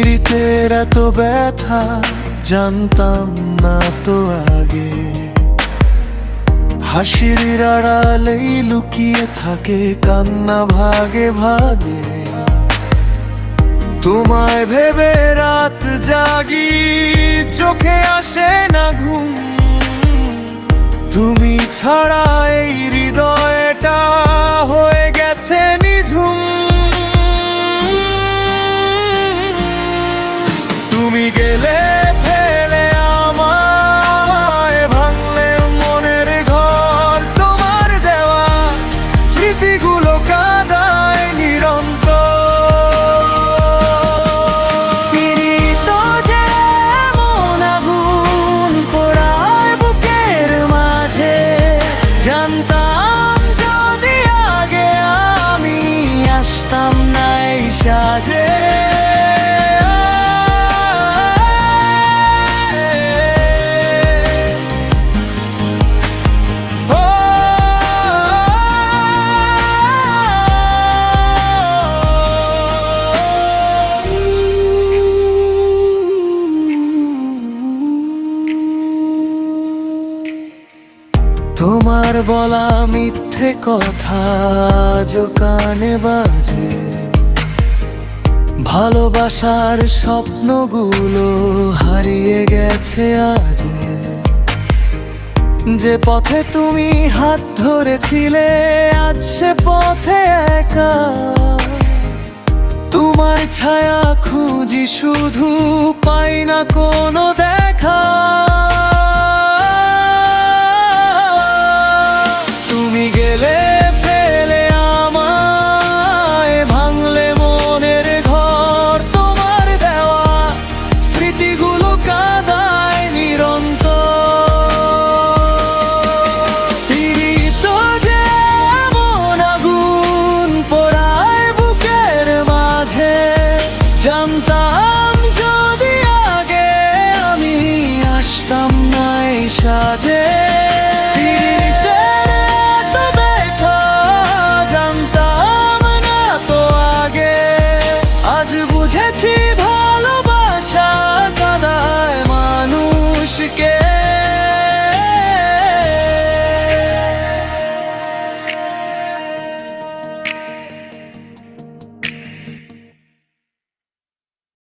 পিরিতের এত ব্যথা জানতাম না তো আগে। হাসির আড়ালেই লুকিয়ে থাকে কান্না ভাগে ভাগে। তোমায় ভেবে রাত জাগি, চোখে আসে না ঘুম। তুমি ছাড়া এই হৃদয়টা হয়ে গেছে নিঝুম। তুমি গেলে ফেলে আমায়, ভাঙলে মনের ঘর। তোমার দেওয়া স্মৃতিগুলো কাঁদায় নিরন্তর। পীড়িত যেমন আগুন পোড়ার বুকের মাঝে, জানতাম যদি আগে আমি আসতাম না এই সাজে। তোমার বলা মিথ্যে কথা আজও কানে বাজে। ভালোবাসার স্বপ্নগুলো হারিয়ে গেছে আজ। যে পথে তুমি হাত ধরেছিলে আজ সে পথে একা। তোমার ছায়া খুঁজি শুধু, পাই না কোনো